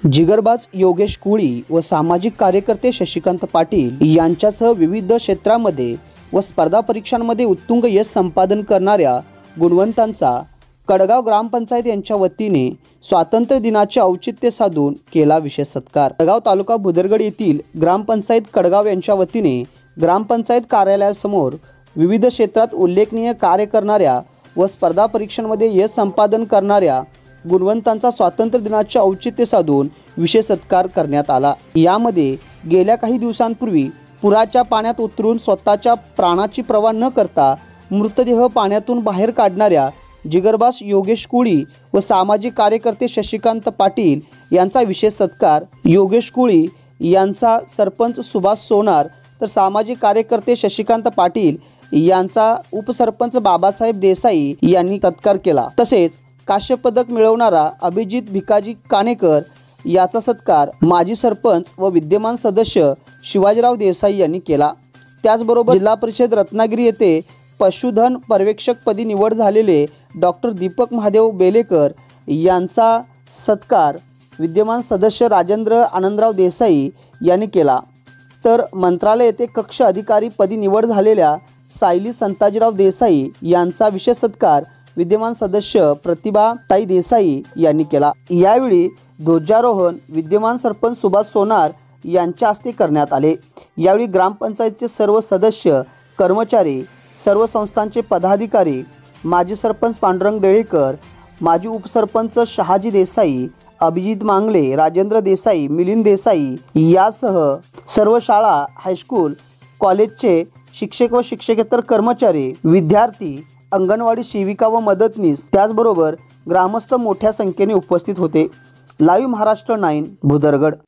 जिगरबाज योगेश कुळी व सामाजिक कार्यकर्ते शशिकांत पाटील यांच्यासह विविध क्षेत्रामध्ये व स्पर्धा परीक्षांमध्ये उत्तुंग यश संपादन करणाऱ्या गुणवंतांचा कडगाव ग्रामपंचायत यांच्या वतीने स्वातंत्र्य दिनाचे औचित्य साधून केला विशेष सत्कार। कडगाव तालुका भुदरगड येथील ग्रामपंचायत कडगाव यांच्या वतीने ग्रामपंचायत कार्यालयासमोर विविध क्षेत्रात उल्लेखनीय कार्य करणाऱ्या व स्पर्धा परीक्षांमध्ये यश संपादन करणाऱ्या गुणवंतांचा स्वातंत्र्य दिनाचे औचित्य साधून विशेष सत्कार करण्यात आला। यामध्ये गेल्या काही दिवसांपूर्वी पुराच्या पाण्यात उतरून स्वतःच्या प्राणाची पर्वा न करता मृतदेह पाण्यातून बाहेर काढणाऱ्या जिगरबाज योगेश कुळी व सामाजिक कार्यकर्ते शशिकांत पाटील यांचा विशेष सत्कार। योगेश कुळी यांचा सरपंच सुभाष सोनार तर सामाजिक कार्यकर्ते शशिकांत पाटील यांचा उपसरपंच बाबासाहेब देसाई यांनी सत्कार केला। तसेच काश्य पदक मिळवणारा अभिजित भिकाजी कानेकर याचा सत्कार माजी सरपंच व विद्यमान सदस्य शिवाजीराव देसाई यांनी केला। त्याचबरोबर जिल्हा परिषद रत्नागिरी येथे पशुधन पर्यवेक्षकपदी निवड झालेले डॉक्टर दीपक महादेव बेलेकर यांचा सत्कार विद्यमान सदस्य राजेंद्र आनंदराव देसाई यांनी केला। तर मंत्रालय येथे कक्ष अधिकारी पदी निवड झालेल्या सायली संताजीराव देसाई यांचा विशेष सत्कार विद्यमान सदस्य प्रतिभा ताई देसाई यांनी केला। यावेळी ध्वजारोहण विद्यमान सरपंच सुभाष सोनार यांच्या हस्ते करण्यात आले। यावेळी ग्रामपंचायतचे सर्व सदस्य, कर्मचारी, सर्व संस्थांचे पदाधिकारी, माजी सरपंच पांडुरंग डेळेकर, माजी उपसरपंच शहाजी देसाई, अभिजित मांगले, राजेंद्र देसाई, मिलिंद देसाई यासह सर्व शाळा, हायस्कूल, कॉलेजचे शिक्षक व शिक्षकेतर कर्मचारी, विद्यार्थी, अंगणवाडी सेविका व मदतनीस, त्याचबरोबर ग्रामस्थ मोठ्या संख्येने उपस्थित होते। लाईव्ह महाराष्ट्र 9 भुदरगड।